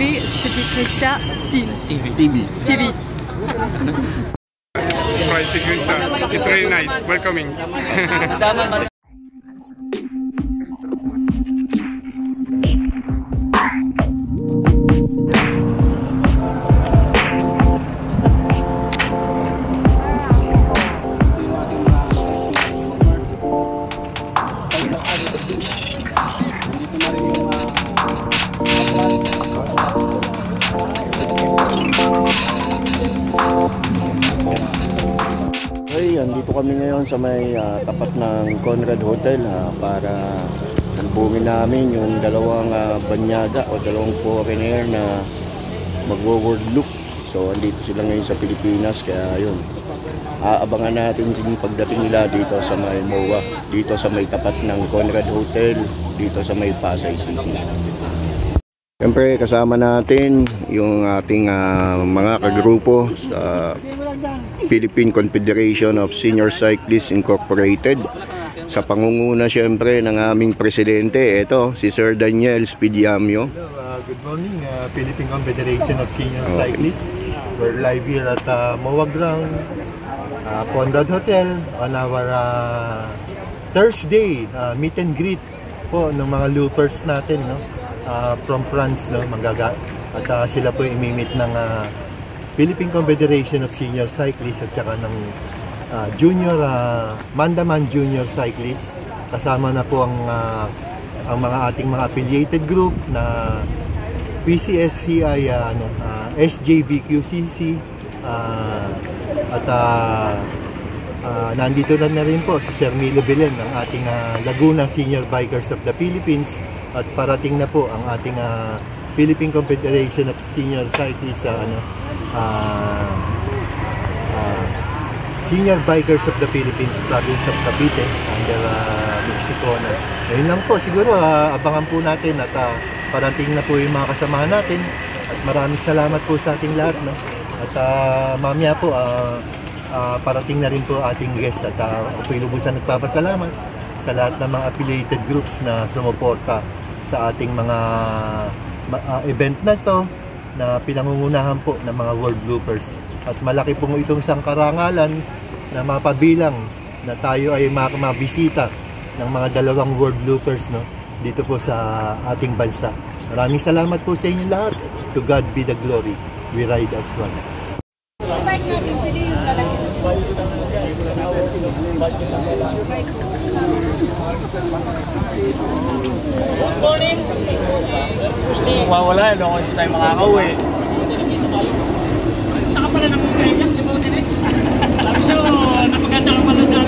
voulez, c'était Krista TV. Price Krista. It's really nice. Welcoming. Andito kami ngayon sa may tapat ng Conrad Hotel para salubungin namin yung dalawang banyaga o dalawang foreigner na magwo-world look. So andito sila ngayon sa Pilipinas, kaya yun, aabangan natin yung pagdating nila dito sa may MOA, dito sa may tapat ng Conrad Hotel, dito sa may Pasay City. Siyempre kasama natin yung ating mga kagrupo sa Philippine Confederation of Senior Cyclists Incorporated. Sa pangunguna siyempre ng aming presidente, ito si Sir Daniel Spidiamio. Good morning, Philippine Confederation of Senior Cyclists. We're live here at MOA Ground, Conrad Hotel on our Thursday meet and greet po ng mga loopers natin, no? From France, no? At sila po imimit ng Philippine Confederation of Senior Cyclists at saka ng Junior Mandaman Junior Cyclists. Kasama na po ang mga ating mga affiliated group na PCSCI, SJBQCC, at nandito na rin po si Sir Milo Belen ng ating Laguna Senior Bikers of the Philippines, at parating na po ang ating Philippine Confederation of Senior Cyclists Senior Bikers of the Philippines Province of Cavite under Mexico na. Ayun lang po, siguro abangan po natin at parating na po yung mga kasamahan natin, at maraming salamat po sa ating lahat, no? At mamaya po parating na rin po ating guest, at ako'y lubusan nagpapasalamat sa lahat ng mga affiliated groups na sumuporta sa ating mga event na to na pinangungunahan po ng mga world loopers. At malaki pong itong isang karangalan na mapabilang na tayo ay mabisita ng mga dalawang world loopers, no, dito po sa ating bansa. Maraming salamat po sa inyo lahat. To God be the glory. We ride as one. Good morning! Wawala, no? Hindi tayo makakauwi. Taka pala ng kanya, di ba utinits? Sabi siya, napaganda ka pala sa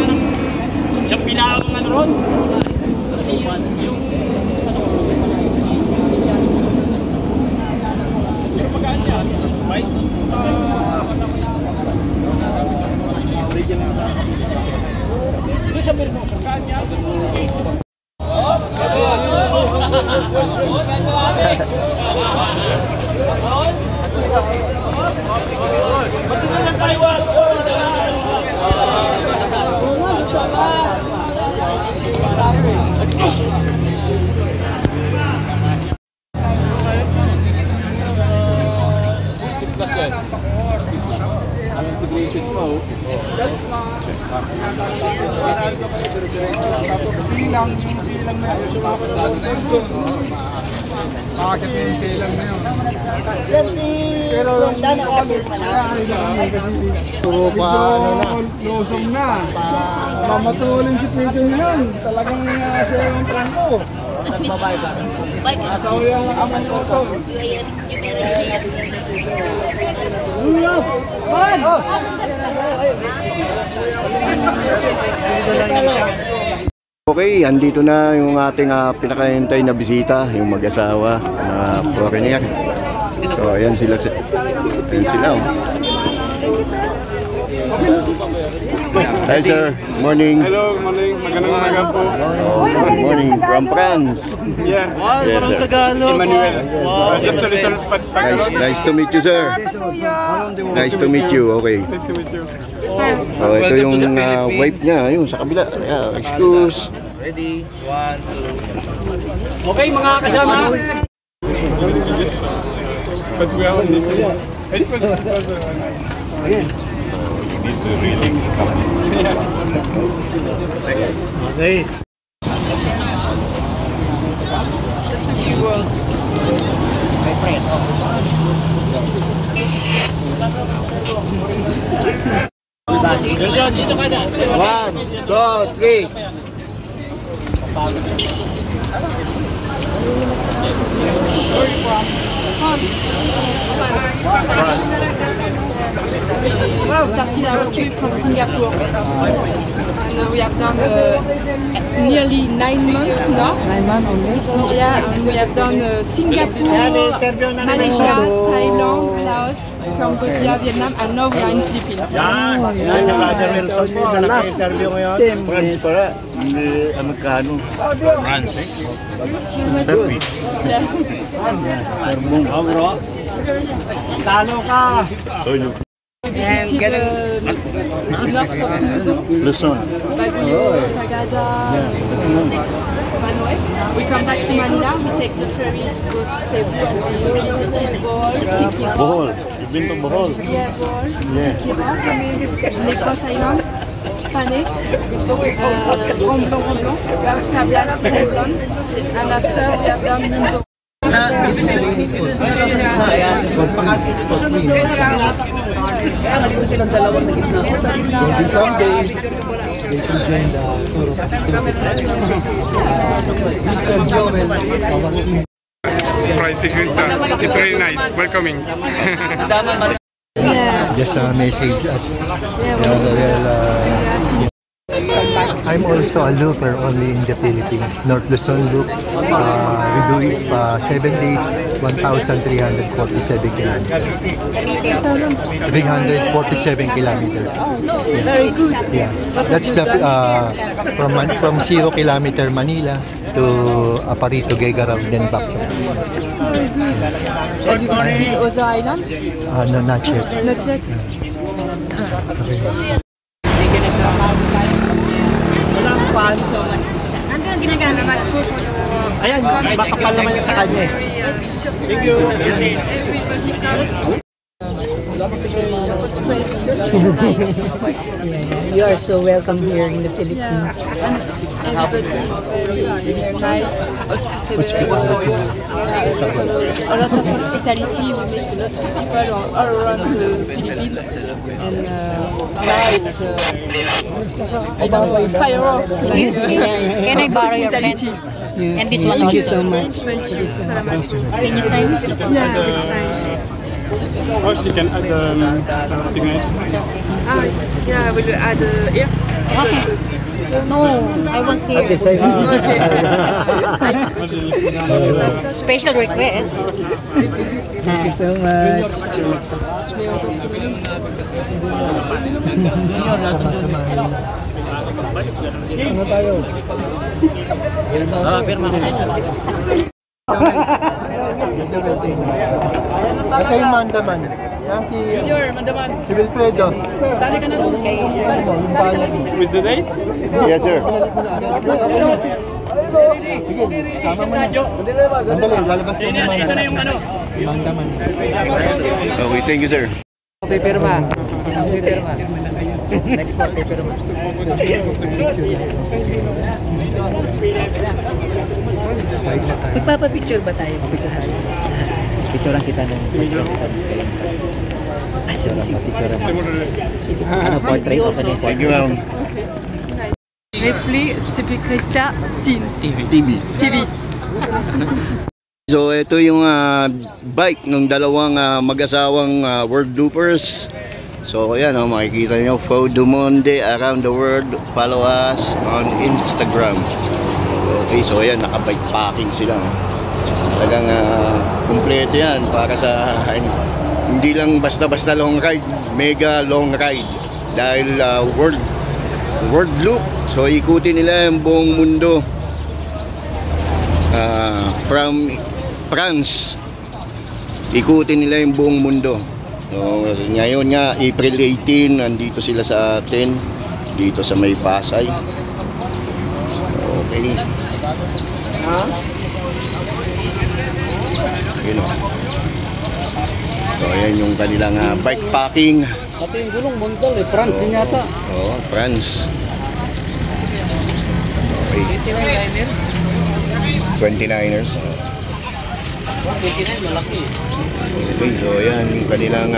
siyang bilaang ron. Kasi yung pagkaan niya, right? Ito siya meron mo, pagkaan niya. Puro pa lusong na. Mamatulin si Peter na yun. Talagang siya yung trangko. Nagbabayad ba? Asawyan lang ang moto. Okay, andito na yung ating pinakahintay na bisita, yung mag-asawa na foreigner. So ayan sila, oh. Hi sir, morning. Hello, morning. Magandang umaga po. Good morning from France. Yeah. Yes, sir. Emmanuel. Just a little Nice to meet you, sir. Nice to meet you. Okay. Nice to meet you. Oh, ito yung wife niya, yung sa kabila. Excuse. Ready? 1, 2. Okay mga kasama. but we are only three. It was nice. You need to really come. Okay. Just a few words. One, two, three. We started our trip from Singapore. And we have done nearly 9 months now. 9 months only? Yeah, and we have done Singapore, Malaysia, Thailand, Laos, Cambodia, Vietnam, and now we are in Philippines. France para. Hindi Amerikano. France. Sabi. Luzon. Baguio, Sagada, Manoe. We come back to Manila, we take the ferry to go to Cebu, we visited Bohol, Siquijor. Bohol. You've been to Bohol? Yeah, Bohol, Siquijor, Negros Island, Panay, Romblon, Tablas, Romblon, and after we have done Mindoro. Someday, they can join the tour of Mr. Joel, our team. Pricey Krista. It's really nice. Welcoming. Yeah. Just a message at I'm also a looper only in the Philippines. North Luzon loop. We do it 7 days, 1,347 kilometers. 347 kilometers. Very good. Yeah, that's the from 0 kilometer Manila to Aparito, Gegaraw, then back. Very good. Have you visited other islands? No, not yet. Not yet. Okay. Ayan, makapal naman yung sa kanya eh. Everybody comes. It's crazy. You are so welcome here in the Philippines. Yeah, and everybody is very nice, hospitable. A lot of hospitality. We meet a lot of people all around the Philippines, and now it's I don't know, fireworks. Can I borrow your pen? And this one Thank also. you so much. Can you sign? Yeah, we'll sign. Oh, she can add signature. Yeah, we'll add here. Okay. No, I want here. Okay, say Special request. Thank you so much. Ano tayo? Kasi yung Mandaman. Yan si Wilfredo. Sali ka na doon. With the date? Yes, sir. Tama mo na. Sandali, lalabas na yung Mandaman. Mandaman. Okay, thank you, sir. Pipirma. Pipirma. Next po, pipirma. Magpapapicture ba tayo? Picture tayo. Picturean kita ng Sige. picturean. Ano, portrait? Okay din, Thank you, portrait. ma'am. Repli, Sipi Krista, Tin. TV. TV. So ito yung bike ng dalawang mag-asawang world loopers. So ayan, makikita nyo, Faux du Monde around the world. Follow us on Instagram. Okay, so ayan, naka-bike packing sila. Talagang kumpleto yan para sa hindi lang basta-basta long ride, mega long ride. Dahil world loop. So ikutin nila yung buong mundo. From France, ikutin nila yung buong mundo. So, ngayon nga, April 18, nandito sila sa atin, dito sa May Pasay. Okay. Yun o. So ayan yung kanilang bike packing. Pati yung gulong, Montol eh. France din yata. Oo, France. Okay. 29ers. 29, malaki eh. Okay, so ayan yung kanilang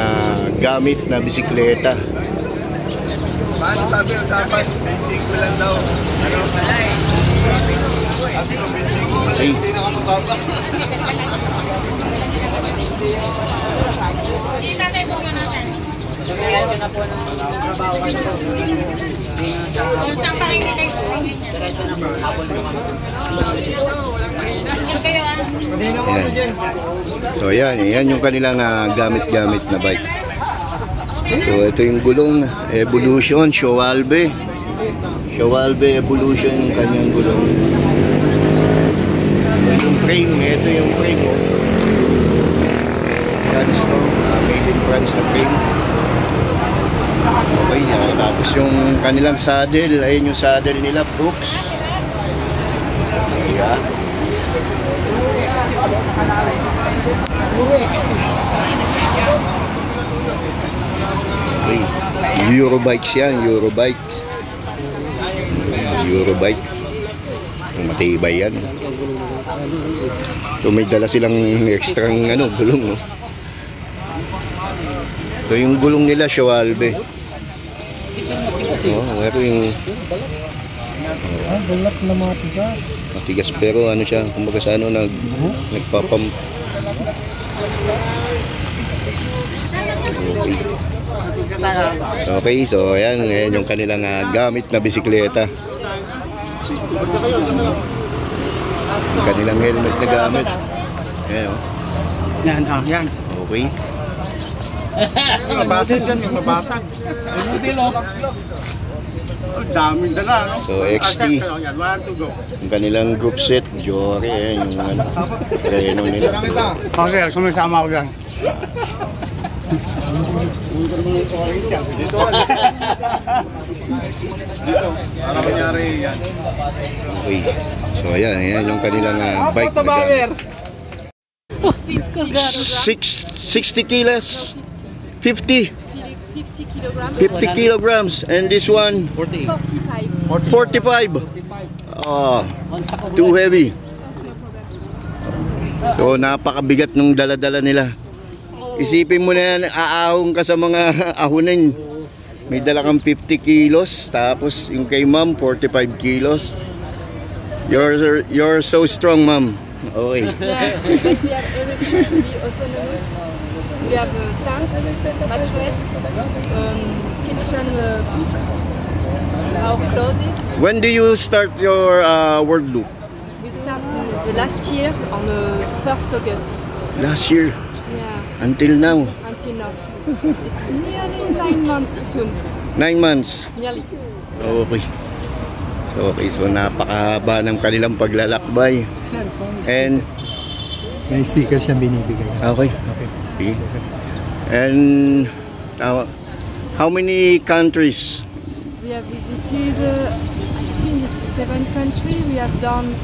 gamit na bisikleta. Paano sabi ang sapat? Basic ko lang daw. Ano? Okay. Ayan. So ayan, ayan yung kanilang gamit-gamit na bike. So ito yung gulong Evolution Schwalbe. Schwalbe Evolution yung kanyang gulong. Yung frame, ito yung frame mo. France to, made in France na frame. Okay, tapos yung kanilang saddle, ayun yung saddle nila, Brooks. Ayan. Okay. Eurobikes yan, Eurobikes. Eurobike. Matibay yan. So may dala silang extra gulong. No? Ito yung gulong nila, Schwalbe. Ito yung Balat na matigas. matigas pero ano siya, kumbaga sa nagpapam. Okay, so ayan yung kanilang gamit na bisikleta. Kanilang helmet na gamit. Ayan o. Yan. Okay. Mabasag dyan, yung mabasag. Daming dala, no? So XT. Yan, 1, 2, go. Yung kanilang group set, Jory, yung reno nila. Okay, kumisama ako dyan. Para manyari yan. Okay. So ayan yung kanilang bike na gamit. 60 kilos. 50 kilograms. And this one? 45. Too heavy. So napakabigat nung dala-dala nila. Isipin mo na yan, aahong ka sa mga ahonin. May dala kang 50 kilos, tapos yung kay ma'am, 45 kilos. You're so strong, ma'am. Okay. Yeah, but we have everything to be autonomous. We have a tent, mattress, kitchen, our clothes. When do you start your world loop? We start the last year on the 1st August. Last year, Yeah, until now. until now. It's nearly 9 months soon. 9 months. Nearly. Okay. Okay, so napakahaba ng kanilang paglalakbay. And May sticker siyang binibigay. okay. Okay. And how many countries? We have visited, I think it's 7 countries. We have done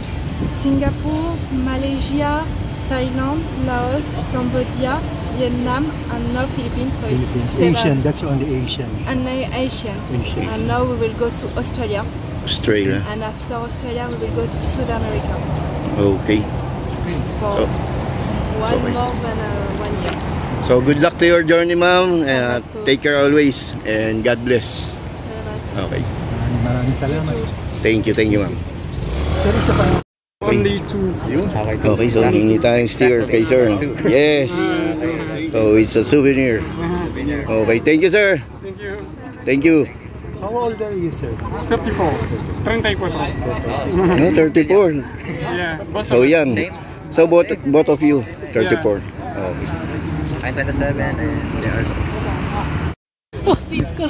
Singapore, Malaysia, Thailand, Laos, Cambodia, Vietnam, and now Philippines. So it's 7. Asian, that's only Asian. And Asian. Asian. And now we will go to Australia. Australia. And after Australia, we will go to South America Okay. for okay. more than 1 year. So good luck to your journey, ma'am. Take care always and God bless. Okay. Maraming salamat. Thank you, ma'am. Sir, isa pa. Only 2. Okay, so hingi tayong sticker kay sir. Yes. So it's a souvenir. Okay, thank you, sir. Thank you. Thank you. How old are you, sir? 34. 34. No, 34. Yeah. So young. So both of you, 34. Okay. I'm 27 and there's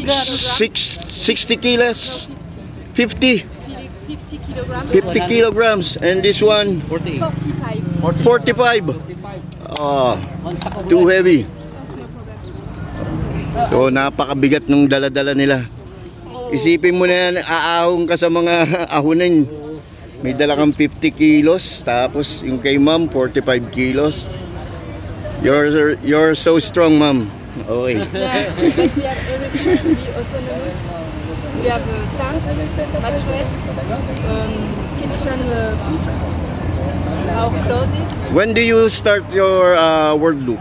60 kilos. 50 50 kilograms. And this one? 45. 45. Too heavy. So napakabigat nung dala-dala nila. Isipin mo na yan, aahong ka sa mga ahonin. May dala kang 50 kilos, tapos yung kay ma'am, 45 kilos. You're so strong, ma'am. Okay. Yeah, but we have everything to be autonomous. We have a tent, mattress, kitchen cook, our clothes. When do you start your World Loop?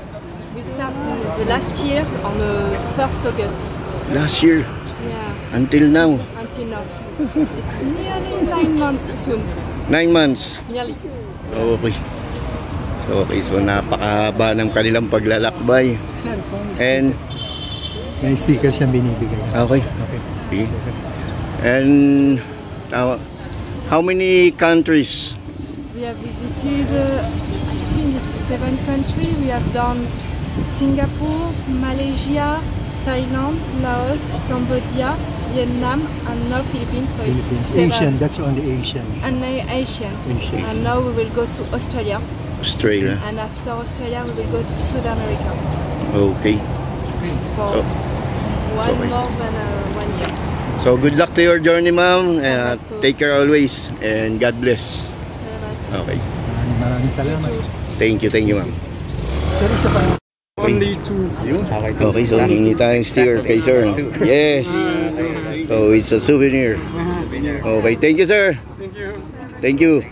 We start the last year on the 1st August. Last year Yeah, until now. until now. It's nearly 9 months soon. 9 months. Nearly. Okay. So napakahaba ng kanilang paglalakbay. And May sticker siyang binibigay. okay. Okay. And how many countries? We have visited, I think it's 7 countries. We have done Singapore, Malaysia, Thailand, Laos, Cambodia, Vietnam, and now Philippines. So it's Asian, 7. that's only Asian. And Asian. Asian. And now we will go to Australia. Australia. And after Australia, we will go to South America Okay. for So- more than 1 year. So good luck to your journey, ma'am. Take care always and God bless. Salamat. Okay. Maraming salamat. Thank you, ma'am. Sir, isa pa. Only two. Okay, so hingi tayong sticker kay sir. Yes. So it's a souvenir. Okay, thank you, sir. Thank you. Thank you.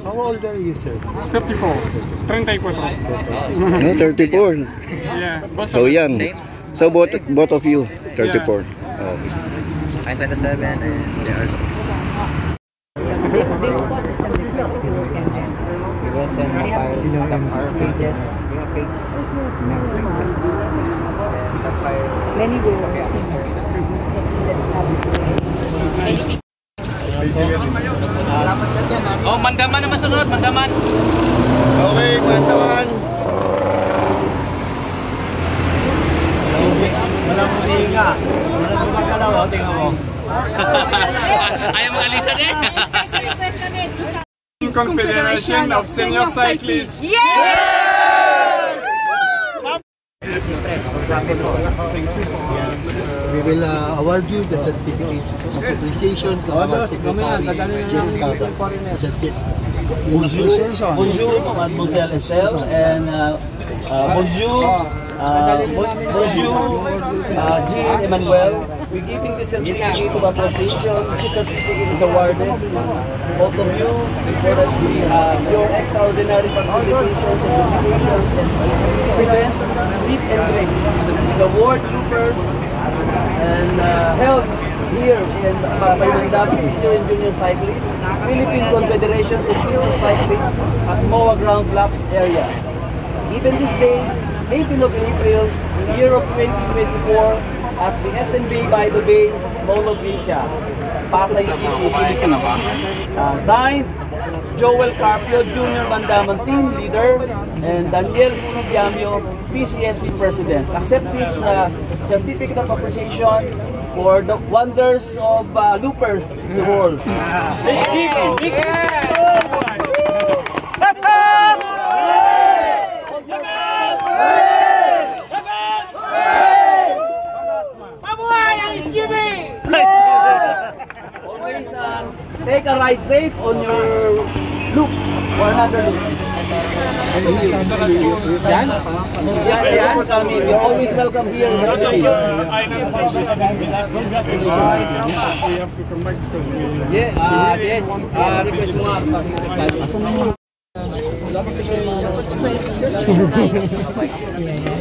How old are you, sir? 34. 34. No, 34. Yeah. So young. So both of you, 34. Okay. I'm 27 and they are... We will send a file to our pages. Many will see. Oh, Mandaman naman sunod, Mandaman. Okay, mantawan. Walang musinga. Walang makalaw, tingnan mo. Ayaw mga alisan eh. Confederation of Senior Cyclists. We will award you the certificate of appreciation from our secretary, Jess Cabas. Sir Jess. Bonjour, Mademoiselle Estelle, and bonjour, Jean Emmanuel. We're giving this certificate of appreciation. This certificate is awarded both of you for your extraordinary participations and dedications in this event. Meet and greet the World Loopers and held here in Mandaman Senior and Junior Cyclists, Philippine Confederation of Senior Cyclists at MOA Ground Laps area. Even this day, 18th of April, year of 2024, at the SNB by the Bay, Mall of Asia, Pasay City, Philippines. Signed, Joel Carpio, Junior Mandaman Team Leader, and Daniel Spidiamio, PCSC President. Accept this certificate of appreciation for the wonders of loopers in the world. Let's give it big applause! Always take a ride safe on your loop or another loop. You're always welcome here in the country. I know for sure I didn't visit. We have to come back because we...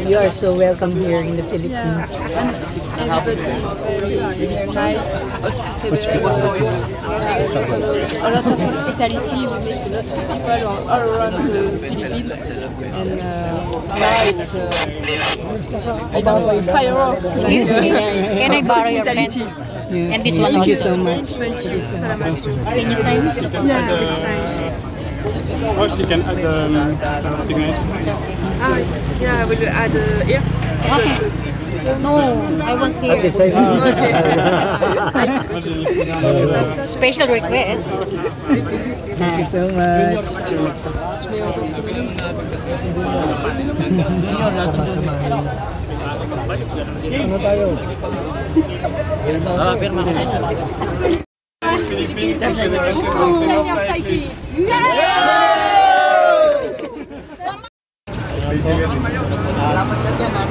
You are so welcome here in the Philippines. And everybody is very nice, hospitable. A lot of hospitality. We meet a lot of people all around the Philippines. And now it's, I don't know, fireworks. Can I borrow your pen? And this one Thank also. you so much. Thank you. Can you sign? Yeah, we'll sign. Or she can add the signature. Yeah, we'll add here. Okay. No, I want here. Okay, say Special request. Thank you so much. Ano tayo? Pirma ko siya. Philippine Confederation of Senior Cyclists.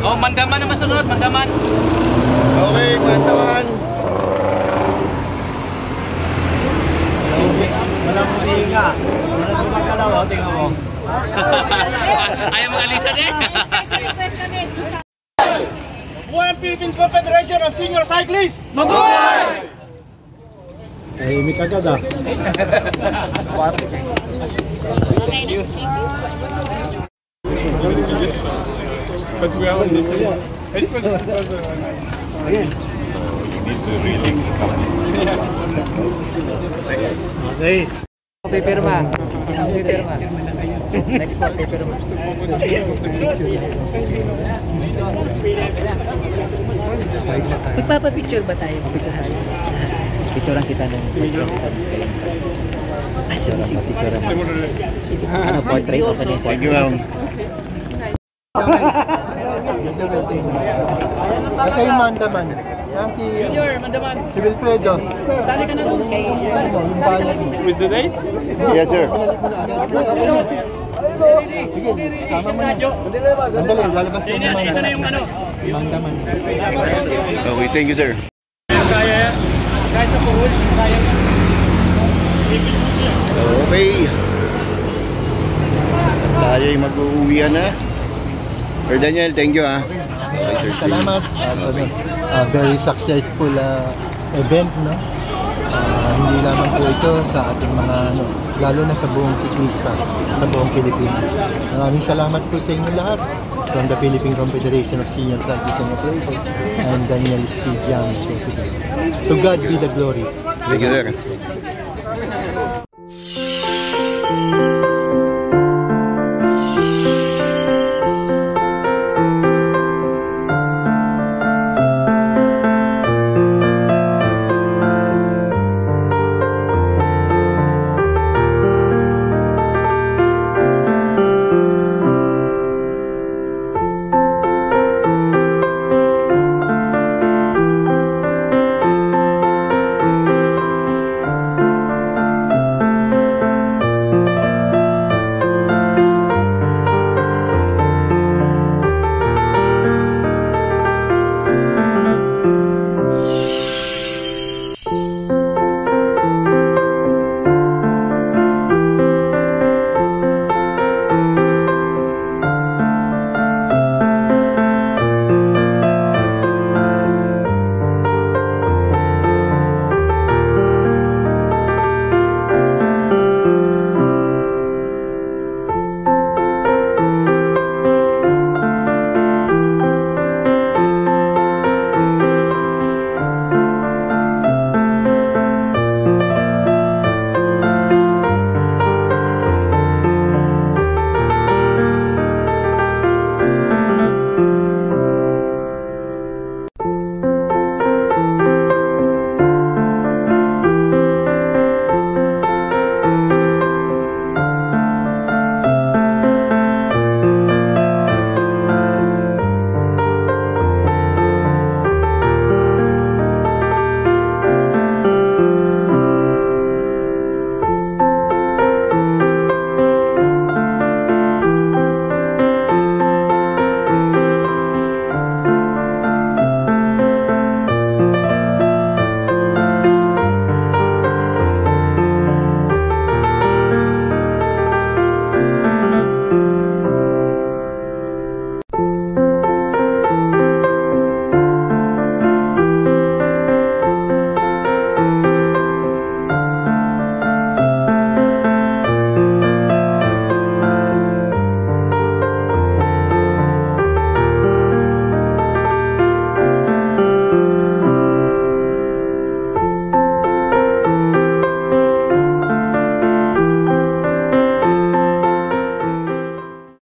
Oh, Mandaman naman sunod, Mandaman. Okay, Mandaman. Walang musika. Walang gumagalaw, tingnan mo. Ayaw mga alisan eh. Buhay ang Philippine Confederation of Senior Cyclists! Mabuhay! Tahimik agad ah. But we are only it was nice. You need to really come. Okay. Pipirma. Sino pipirma? Next po, pipirma. Magpapapicture ba tayo? Picture tayo. Picturean kita ng sige, picturean. Ano, portrait? Okay din, Thank you, portrait. ma'am. Kasi yung Mandaman. Yan si... Junior, Mandaman. Si Wilfredo. Sali ka na doon. Yung bayan. With the date? Yes, sir. Tama mo na. Sandali, lalabas na yung Ito na yung ano. Mandaman. Okay, thank you, sir. Kaya kahit sa puhol, kaya. Okay. Tayo'y mag-uuwian na. Sir Daniel, thank you, ha. Okay, sir. Salamat. Very successful event, no? Hindi lamang po ito sa ating mga, lalo na sa buong siklista, sa buong Pilipinas. Maraming salamat po sa inyo lahat. From the Philippine Confederation of Senior Cyclists and Operators and Daniel Speed Young, President. To God be the glory. Thank you, sir.